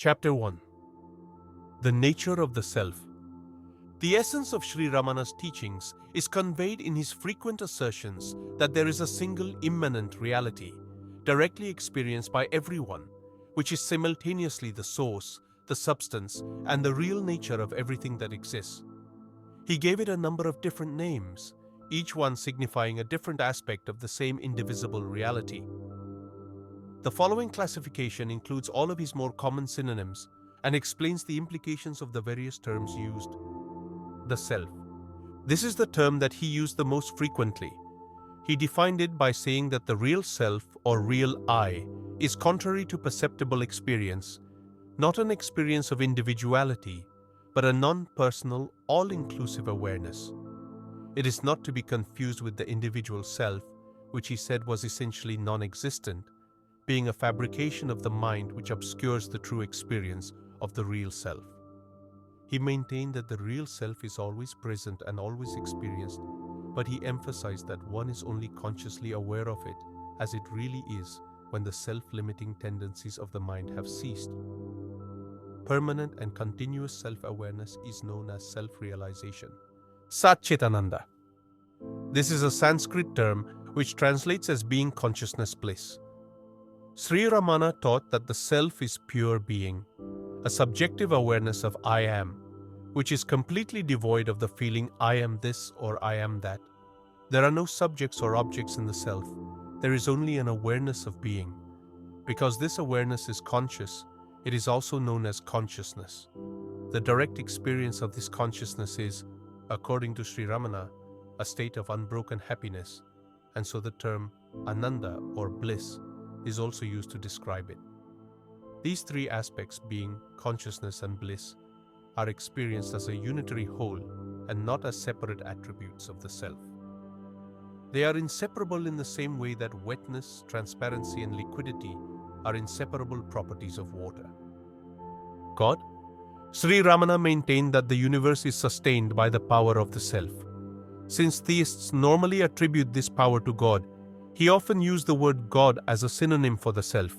Chapter 1. The Nature of the Self. The essence of Sri Ramana's teachings is conveyed in his frequent assertions that there is a single immanent reality, directly experienced by everyone, which is simultaneously the source, the substance, and the real nature of everything that exists. He gave it a number of different names, each one signifying a different aspect of the same indivisible reality. The following classification includes all of his more common synonyms and explains the implications of the various terms used. The self. This is the term that he used the most frequently. He defined it by saying that the real self or real I is contrary to perceptible experience, not an experience of individuality, but a non-personal, all-inclusive awareness. It is not to be confused with the individual self, which he said was essentially non-existent, being a fabrication of the mind which obscures the true experience of the real self. He maintained that the real self is always present and always experienced, but he emphasized that one is only consciously aware of it as it really is when the self-limiting tendencies of the mind have ceased. Permanent and continuous self-awareness is known as self-realization. Sat-Chit-Ananda. This is a Sanskrit term which translates as Being-Consciousness-Bliss. Sri Ramana taught that the self is pure being, a subjective awareness of I am, which is completely devoid of the feeling I am this or I am that. There are no subjects or objects in the self. There is only an awareness of being. Because this awareness is conscious, it is also known as consciousness. The direct experience of this consciousness is, according to Sri Ramana, a state of unbroken happiness, and so the term Ananda or bliss is also used to describe it. These three aspects, being, consciousness, and bliss, are experienced as a unitary whole and not as separate attributes of the self. They are inseparable in the same way that wetness, transparency, and liquidity are inseparable properties of water. God? Sri Ramana maintained that the universe is sustained by the power of the self. Since theists normally attribute this power to God, he often used the word God as a synonym for the self.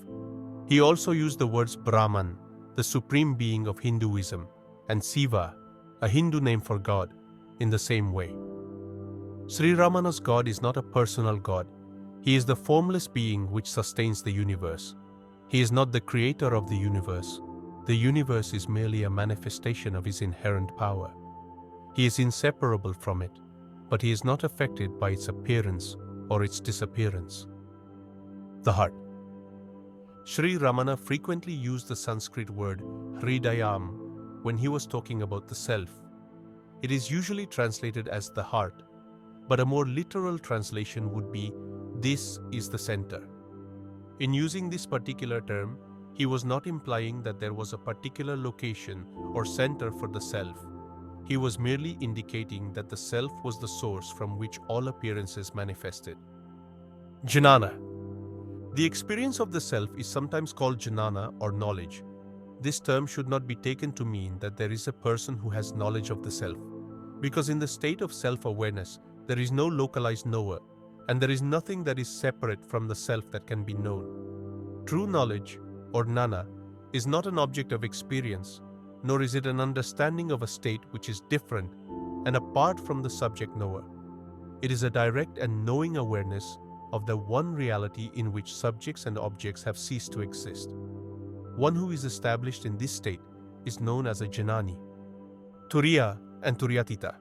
He also used the words Brahman, the supreme being of Hinduism, and Siva, a Hindu name for God, in the same way. Sri Ramana's God is not a personal God. He is the formless being which sustains the universe. He is not the creator of the universe. The universe is merely a manifestation of his inherent power. He is inseparable from it, but he is not affected by its appearance or its disappearance. The heart. Sri Ramana frequently used the Sanskrit word Hridayam when he was talking about the self. It is usually translated as the heart, but a more literal translation would be, "This is the center." In using this particular term, he was not implying that there was a particular location or center for the self. He was merely indicating that the self was the source from which all appearances manifested. Jnana. The experience of the self is sometimes called jnana or knowledge. This term should not be taken to mean that there is a person who has knowledge of the self, because in the state of self-awareness, there is no localized knower, and there is nothing that is separate from the self that can be known. True knowledge, or jnana, is not an object of experience, nor is it an understanding of a state which is different and apart from the subject knower. It is a direct and knowing awareness of the one reality in which subjects and objects have ceased to exist. One who is established in this state is known as a Jnani. Turya and Turyatita.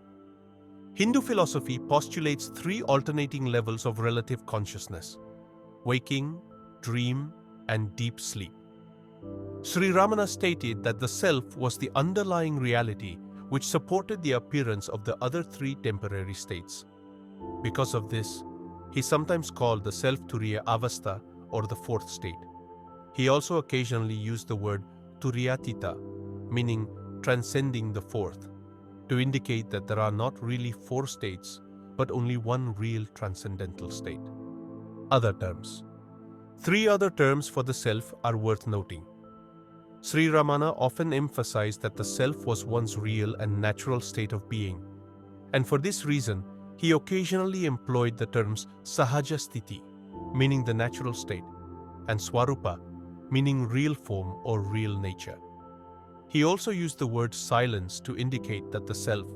Hindu philosophy postulates three alternating levels of relative consciousness: waking, dream, and deep sleep. Sri Ramana stated that the self was the underlying reality which supported the appearance of the other three temporary states. Because of this, he sometimes called the self Turya Avastha, or the fourth state. He also occasionally used the word Turyatita, meaning transcending the fourth, to indicate that there are not really four states, but only one real transcendental state. Other terms. Three other terms for the self are worth noting. Sri Ramana often emphasized that the self was one's real and natural state of being, and for this reason, he occasionally employed the terms Sahaja Sthiti, meaning the natural state, and Swarupa, meaning real form or real nature. He also used the word silence to indicate that the self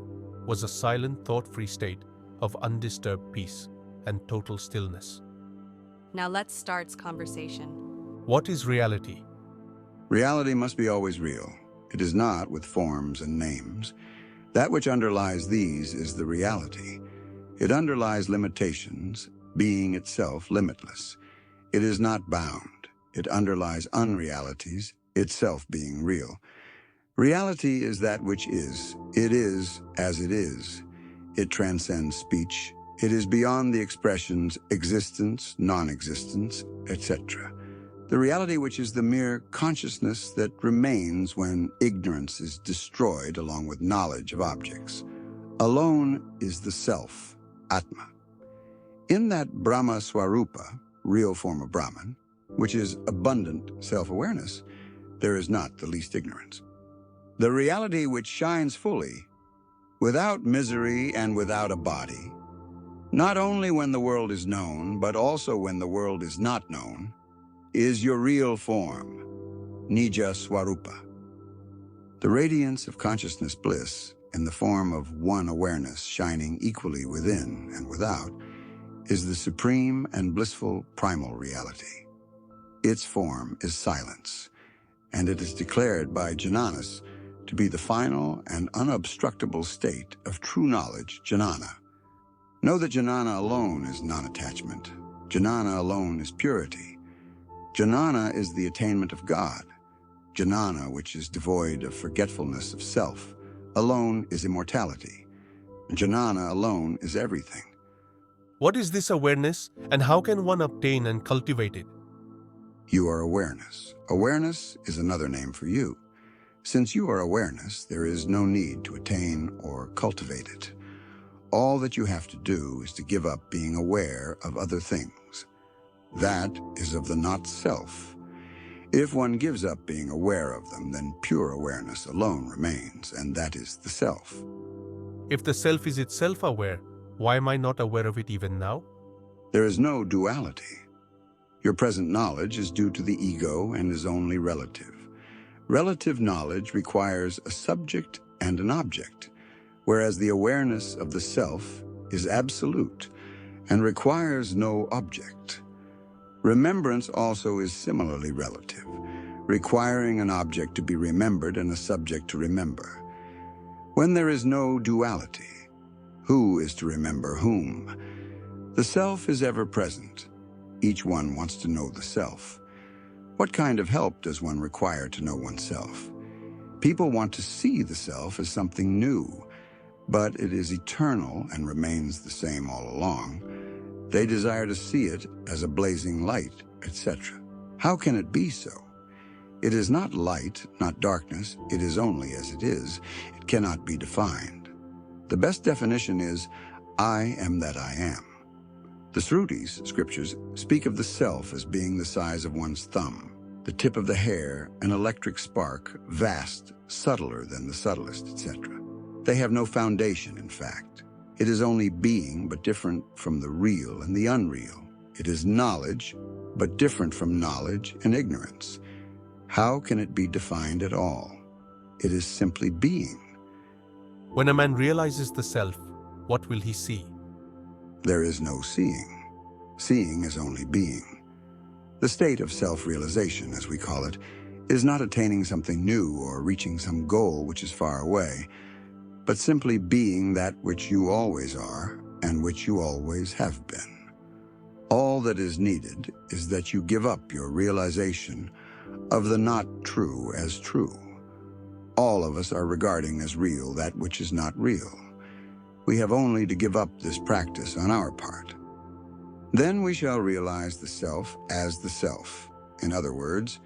was a silent, thought-free state of undisturbed peace and total stillness. Now let's start conversation. What is reality? Reality must be always real. It is not with forms and names. That which underlies these is the reality. It underlies limitations, being itself limitless. It is not bound. It underlies unrealities, itself being real. Reality is that which is. It is as it is. It transcends speech. It is beyond the expressions existence, non-existence, etc. The reality which is the mere consciousness that remains when ignorance is destroyed along with knowledge of objects. Alone is the self, Atma. In that Brahma Swarupa, real form of Brahman, which is abundant self-awareness, there is not the least ignorance. The reality which shines fully, without misery and without a body, not only when the world is known, but also when the world is not known, is your real form, Nija Swarupa. The radiance of consciousness bliss, in the form of one awareness shining equally within and without, is the supreme and blissful primal reality. Its form is silence, and it is declared by Jnanas to be the final and unobstructable state of true knowledge, Jnana. Know that Jnana alone is non-attachment. Jnana alone is purity. Jnana is the attainment of God. Jnana, which is devoid of forgetfulness of self, alone is immortality. Jnana alone is everything. What is this awareness, and how can one obtain and cultivate it? You are awareness. Awareness is another name for you. Since you are awareness, there is no need to attain or cultivate it. All that you have to do is to give up being aware of other things. That is of the not-self. If one gives up being aware of them, then pure awareness alone remains, and that is the self. If the self is itself aware, why am I not aware of it even now? There is no duality. Your present knowledge is due to the ego and is only relative. Relative knowledge requires a subject and an object, whereas the awareness of the self is absolute and requires no object. Remembrance also is similarly relative, requiring an object to be remembered and a subject to remember. When there is no duality, who is to remember whom? The self is ever present. Each one wants to know the self. What kind of help does one require to know oneself? People want to see the self as something new, but it is eternal and remains the same all along. They desire to see it as a blazing light, etc. How can it be so? It is not light, not darkness. It is only as it is. It cannot be defined. The best definition is, I am that I am. The Srutis, scriptures, speak of the self as being the size of one's thumb, the tip of the hair, an electric spark, vast, subtler than the subtlest, etc. They have no foundation, in fact. It is only being, but different from the real and the unreal. It is knowledge, but different from knowledge and ignorance. How can it be defined at all? It is simply being. When a man realizes the self, what will he see? There is no seeing. Seeing is only being. The state of self-realization, as we call it, is not attaining something new or reaching some goal which is far away, but simply being that which you always are and which you always have been. All that is needed is that you give up your realization of the not true as true. All of us are regarding as real that which is not real. We have only to give up this practice on our part. Then we shall realize the self as the self. In other words,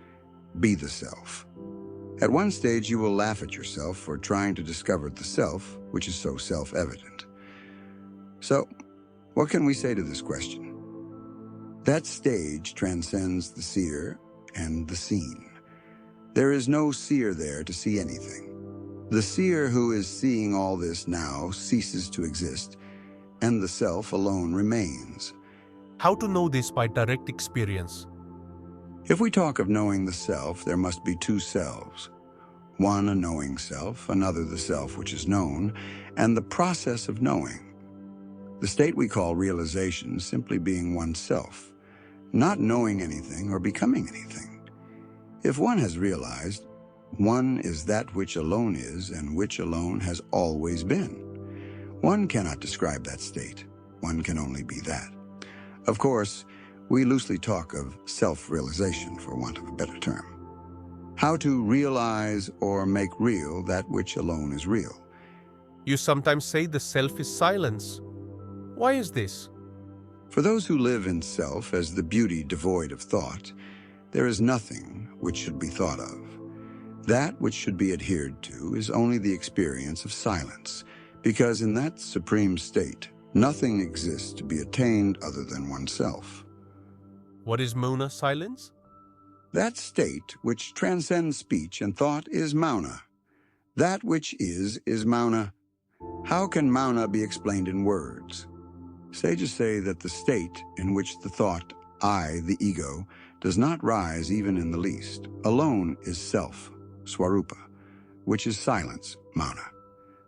be the self. At one stage, you will laugh at yourself for trying to discover the self, which is so self-evident. So, what can we say to this question? That stage transcends the seer and the seen. There is no seer there to see anything. The seer who is seeing all this now ceases to exist, and the self alone remains. How to know this by direct experience? If we talk of knowing the self, there must be two selves. One a knowing self, another the self which is known, and the process of knowing. The state we call realization simply being oneself, not knowing anything or becoming anything. If one has realized, one is that which alone is and which alone has always been. One cannot describe that state. One can only be that. Of course, we loosely talk of self-realization, for want of a better term. How to realize or make real that which alone is real. You sometimes say the self is silence. Why is this? For those who live in self as the beauty devoid of thought, there is nothing which should be thought of. That which should be adhered to is only the experience of silence, because in that supreme state, nothing exists to be attained other than oneself. What is Mauna silence? That state which transcends speech and thought is Mauna. That which is Mauna. How can Mauna be explained in words? Sages say that the state in which the thought, I, the ego, does not rise even in the least, alone is self, Swarupa, which is silence, Mauna.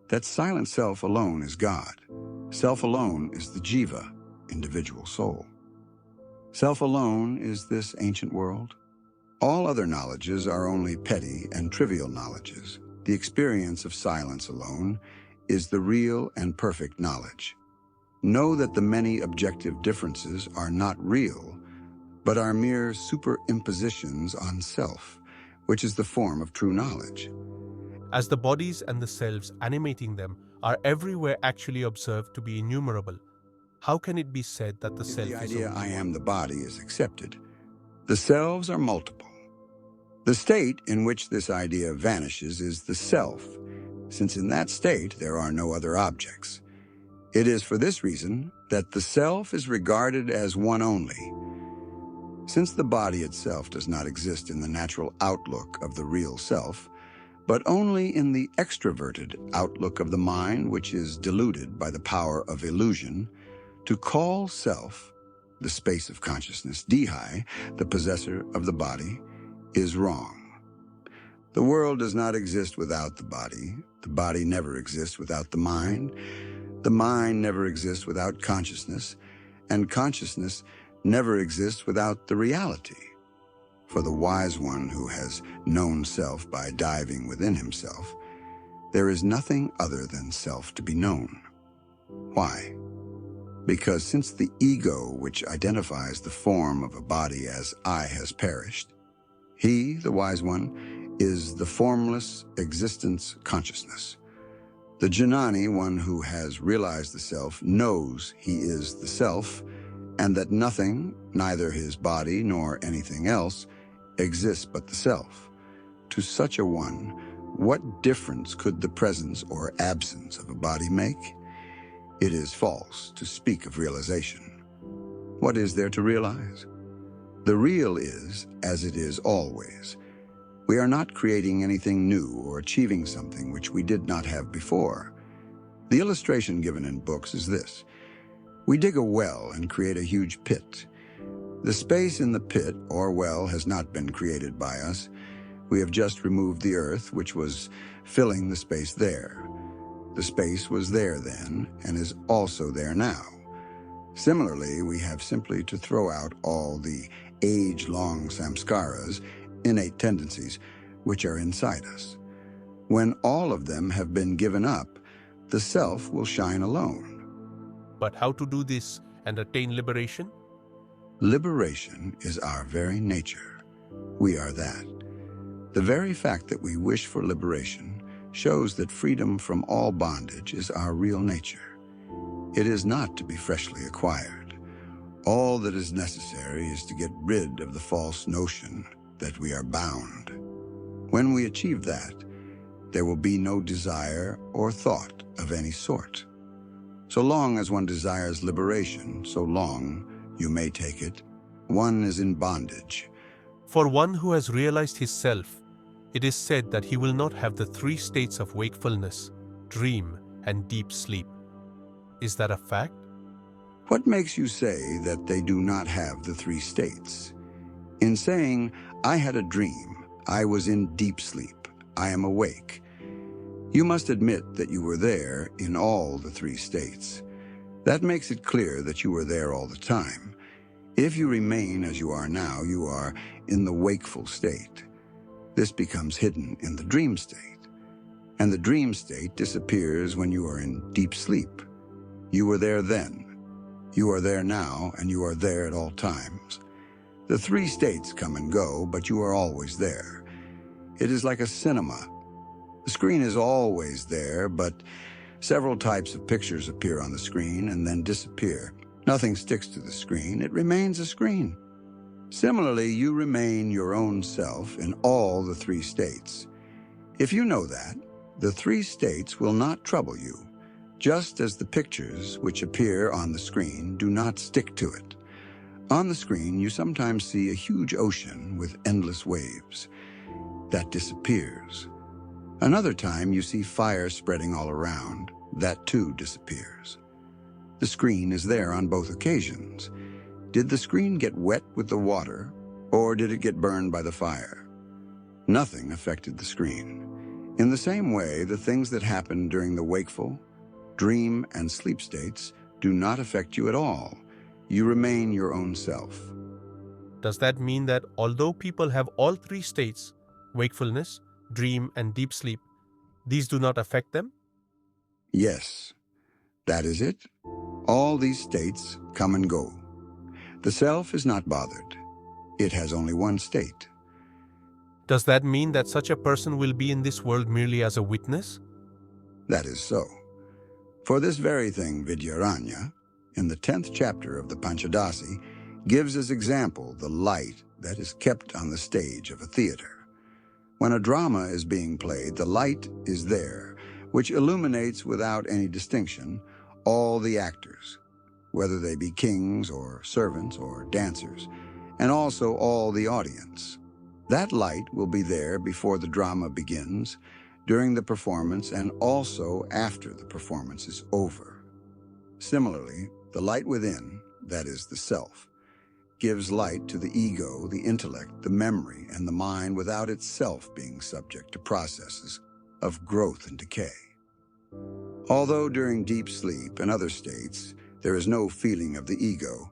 That silent self alone is God. Self alone is the jiva, individual soul. Self alone is this ancient world. All other knowledges are only petty and trivial knowledges. The experience of silence alone is the real and perfect knowledge. Know that the many objective differences are not real, but are mere superimpositions on self, which is the form of true knowledge. As the bodies and the selves animating them are everywhere actually observed to be innumerable, how can it be said that the self The is idea only I one? am the body is accepted. The selves are multiple. The state in which this idea vanishes is the self, since in that state there are no other objects. It is for this reason that the self is regarded as one only. Since the body itself does not exist in the natural outlook of the real self, but only in the extroverted outlook of the mind, which is deluded by the power of illusion, to call self, the space of consciousness, Dhi, the possessor of the body, is wrong. The world does not exist without the body never exists without the mind never exists without consciousness, and consciousness never exists without the reality. For the wise one who has known self by diving within himself, there is nothing other than self to be known. Why? Because since the ego which identifies the form of a body as I has perished, he, the wise one, is the formless existence consciousness. The Jnani, one who has realized the self, knows he is the self, and that nothing, neither his body nor anything else, exists but the self. To such a one, what difference could the presence or absence of a body make? It is false to speak of realization. What is there to realize? The real is as it is always. We are not creating anything new or achieving something which we did not have before. The illustration given in books is this. We dig a well and create a huge pit. The space in the pit or well has not been created by us. We have just removed the earth, which was filling the space there. The space was there then and is also there now. Similarly, we have simply to throw out all the age-long samskaras, innate tendencies, which are inside us. When all of them have been given up, the self will shine alone. But how to do this and attain liberation? Liberation is our very nature. We are that. The very fact that we wish for liberation shows that freedom from all bondage is our real nature. It is not to be freshly acquired. All that is necessary is to get rid of the false notion that we are bound. When we achieve that, there will be no desire or thought of any sort. So long as one desires liberation, so long, you may take it, one is in bondage. For one who has realized his self, it is said that he will not have the three states of wakefulness, dream, and deep sleep. Is that a fact? What makes you say that they do not have the three states? In saying, I had a dream, I was in deep sleep, I am awake. You must admit that you were there in all the three states. That makes it clear that you were there all the time. If you remain as you are now, you are in the wakeful state. This becomes hidden in the dream state. And the dream state disappears when you are in deep sleep. You were there then. You are there now, and you are there at all times. The three states come and go, but you are always there. It is like a cinema. The screen is always there, but several types of pictures appear on the screen and then disappear. Nothing sticks to the screen. It remains a screen. Similarly, you remain your own self in all the three states. If you know that, the three states will not trouble you, just as the pictures which appear on the screen do not stick to it. On the screen, you sometimes see a huge ocean with endless waves. That disappears. Another time, you see fire spreading all around. That too disappears. The screen is there on both occasions. Did the screen get wet with the water, or did it get burned by the fire? Nothing affected the screen. In the same way, the things that happen during the wakeful, dream, and sleep states do not affect you at all. You remain your own self. Does that mean that although people have all three states, wakefulness, dream, and deep sleep, these do not affect them? Yes, that is it. All these states come and go. The self is not bothered. It has only one state. Does that mean that such a person will be in this world merely as a witness? That is so. For this very thing, Vidyaranya, in the 10th chapter of the Panchadasi, gives as example the light that is kept on the stage of a theater. When a drama is being played, the light is there, which illuminates without any distinction all the actors, whether they be kings or servants or dancers, and also all the audience. That light will be there before the drama begins, during the performance, and also after the performance is over. Similarly, the light within, that is the self, gives light to the ego, the intellect, the memory, and the mind without itself being subject to processes of growth and decay. Although during deep sleep and other states there is no feeling of the ego,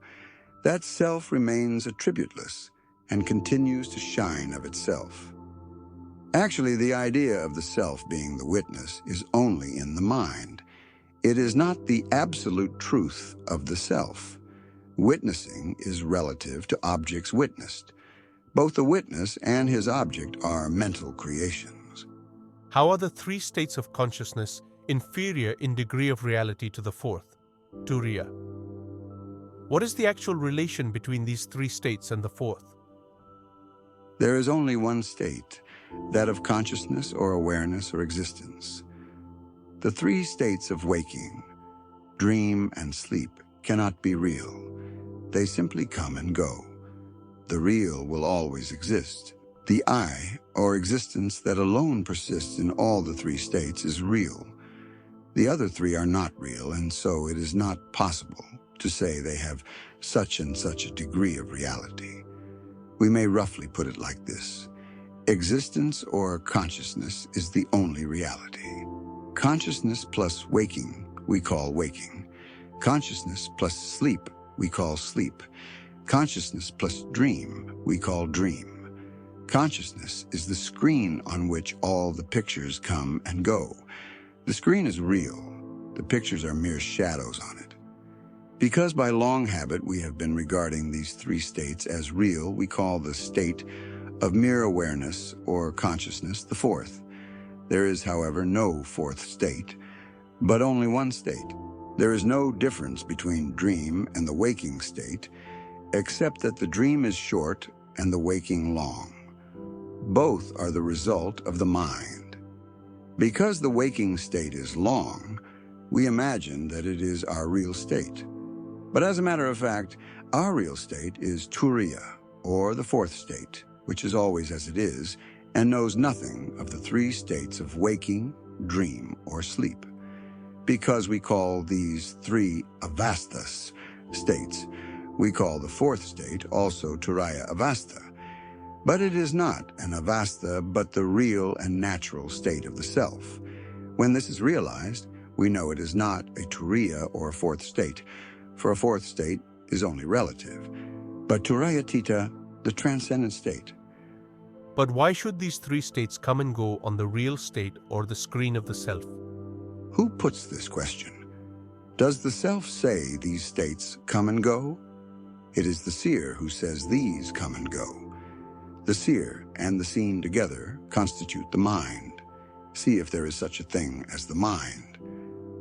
that self remains attributeless and continues to shine of itself. Actually, the idea of the self being the witness is only in the mind. It is not the absolute truth of the self. Witnessing is relative to objects witnessed. Both the witness and his object are mental creations. How are the three states of consciousness inferior in degree of reality to the fourth, Turya? What is the actual relation between these three states and the fourth? There is only one state, that of consciousness or awareness or existence. The three states of waking, dream, and sleep cannot be real. They simply come and go. The real will always exist. The I, or existence that alone persists in all the three states, is real. The other three are not real, and so it is not possible to say they have such and such a degree of reality. We may roughly put it like this. Existence or consciousness is the only reality. Consciousness plus waking, we call waking. Consciousness plus sleep, we call sleep. Consciousness plus dream, we call dream. Consciousness is the screen on which all the pictures come and go. The screen is real. The pictures are mere shadows on it. Because by long habit we have been regarding these three states as real, we call the state of mere awareness or consciousness the fourth. There is, however, no fourth state, but only one state. There is no difference between dream and the waking state, except that the dream is short and the waking long. Both are the result of the mind. Because the waking state is long, we imagine that it is our real state. But as a matter of fact, our real state is Turya, or the fourth state, which is always as it is, and knows nothing of the three states of waking, dream, or sleep. Because we call these three avasthas states, we call the fourth state also Turya Avastha. But it is not an avastha, but the real and natural state of the self. When this is realized, we know it is not a Turya or a fourth state, for a fourth state is only relative, but Turayatita, the transcendent state. But why should these three states come and go on the real state or the screen of the self? Who puts this question? Does the self say these states come and go? It is the seer who says these come and go. The seer and the seen together constitute the mind. See if there is such a thing as the mind.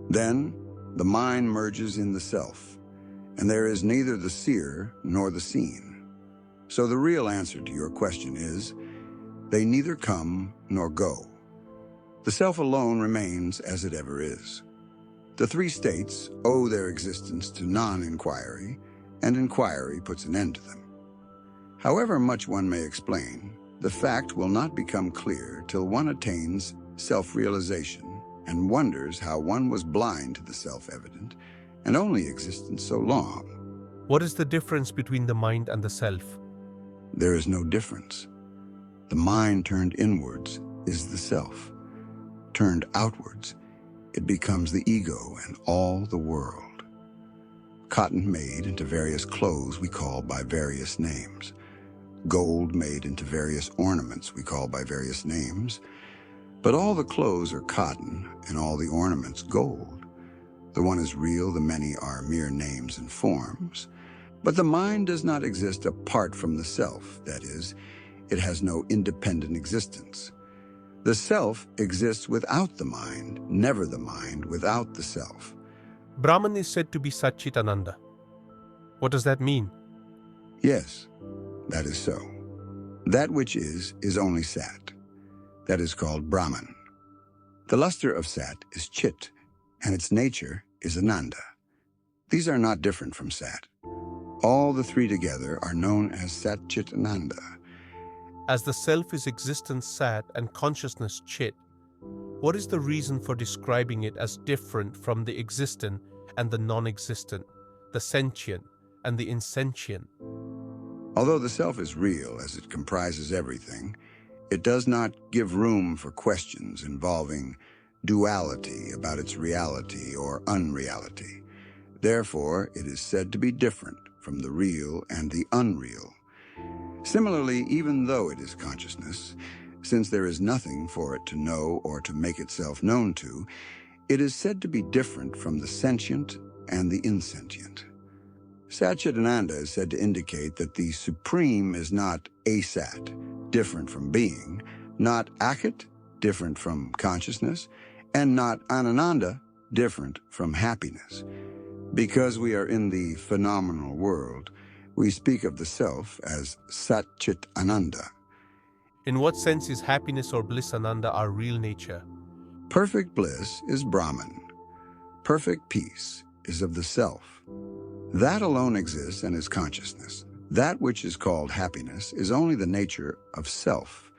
Then the mind merges in the self, and there is neither the seer nor the seen. So the real answer to your question is, they neither come nor go. The self alone remains as it ever is. The three states owe their existence to non-inquiry, and inquiry puts an end to them. However much one may explain, the fact will not become clear till one attains self-realization and wonders how one was blind to the self-evident and only existed so long. What is the difference between the mind and the self? There is no difference. The mind turned inwards is the self. Turned outwards, it becomes the ego and all the world. Cotton made into various clothes we call by various names. Gold made into various ornaments we call by various names. But all the clothes are cotton and all the ornaments gold. The one is real, the many are mere names and forms. But the mind does not exist apart from the self, that is, it has no independent existence. The self exists without the mind, never the mind without the self. Brahman is said to be Sat-Chit-Ananda. What does that mean? Yes, that is so. That which is only Sat. That is called Brahman. The luster of Sat is Chit, and its nature is Ananda. These are not different from Sat. All the three together are known as Sat-Chit-Ananda. As the self is existence Sat and consciousness Chit, what is the reason for describing it as different from the existent and the non-existent, the sentient and the insentient? Although the self is real as it comprises everything, it does not give room for questions involving duality about its reality or unreality. Therefore, it is said to be different from the real and the unreal. Similarly, even though it is consciousness, since there is nothing for it to know or to make itself known to, it is said to be different from the sentient and the insentient. Sat-Chit-Ananda is said to indicate that the Supreme is not asat, different from being, not akit, different from consciousness, and not anananda, different from happiness. Because we are in the phenomenal world, we speak of the self as Sat-Chit-Ananda. In what sense is happiness or bliss Ananda our real nature? Perfect bliss is Brahman. Perfect peace is of the self. That alone exists and is consciousness. That which is called happiness is only the nature of self.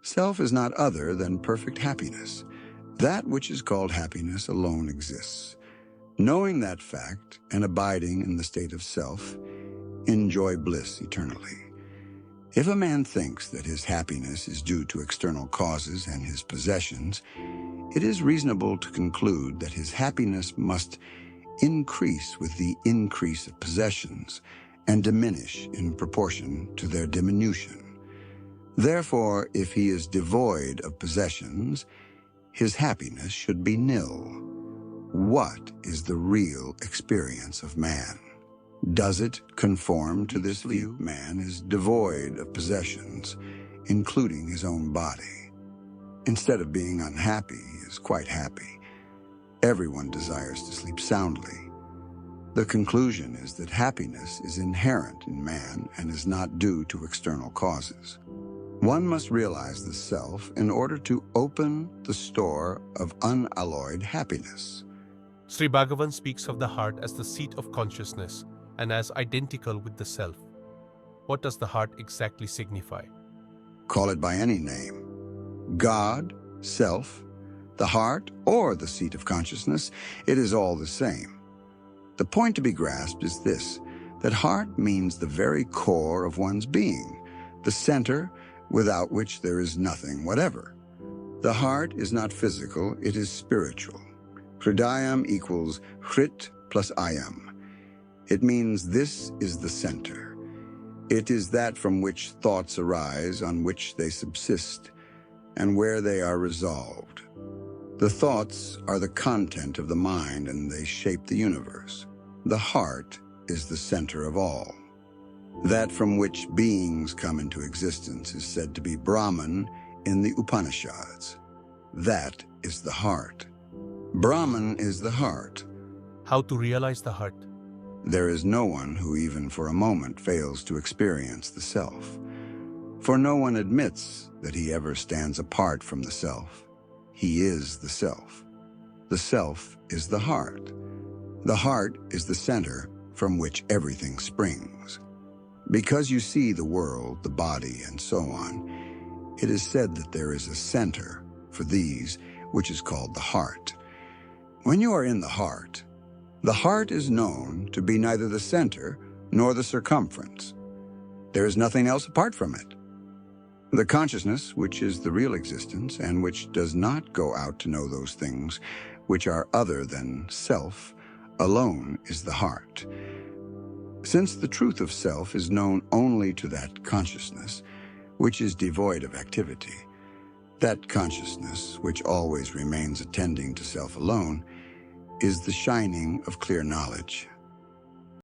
Self is not other than perfect happiness. That which is called happiness alone exists. Knowing that fact and abiding in the state of self, enjoy bliss eternally. If a man thinks that his happiness is due to external causes and his possessions, it is reasonable to conclude that his happiness must increase with the increase of possessions and diminish in proportion to their diminution. Therefore, if he is devoid of possessions, his happiness should be nil. What is the real experience of man? Does it conform to this view? Man is devoid of possessions, including his own body. Instead of being unhappy, he is quite happy. Everyone desires to sleep soundly. The conclusion is that happiness is inherent in man and is not due to external causes. One must realize the self in order to open the store of unalloyed happiness. Sri Bhagavan speaks of the heart as the seat of consciousness and as identical with the self. What does the heart exactly signify? Call it by any name. God, self, the heart, or the seat of consciousness, it is all the same. The point to be grasped is this, that heart means the very core of one's being, the center without which there is nothing whatever. The heart is not physical, it is spiritual. Hridayam equals Hrit plus Ayam. It means this is the center. It is that from which thoughts arise, on which they subsist, and where they are resolved. The thoughts are the content of the mind, and they shape the universe. The heart is the center of all. That from which beings come into existence is said to be Brahman in the Upanishads. That is the heart. Brahman is the heart. How to realize the heart? There is no one who even for a moment fails to experience the self. For no one admits that he ever stands apart from the self. He is the self. The self is the heart. The heart is the center from which everything springs. Because you see the world, the body, and so on, it is said that there is a center for these, which is called the heart. When you are in the heart is known to be neither the center nor the circumference. There is nothing else apart from it. The consciousness, which is the real existence, and which does not go out to know those things which are other than self, alone is the heart. Since the truth of self is known only to that consciousness, which is devoid of activity, that consciousness, which always remains attending to self alone, is the shining of clear knowledge.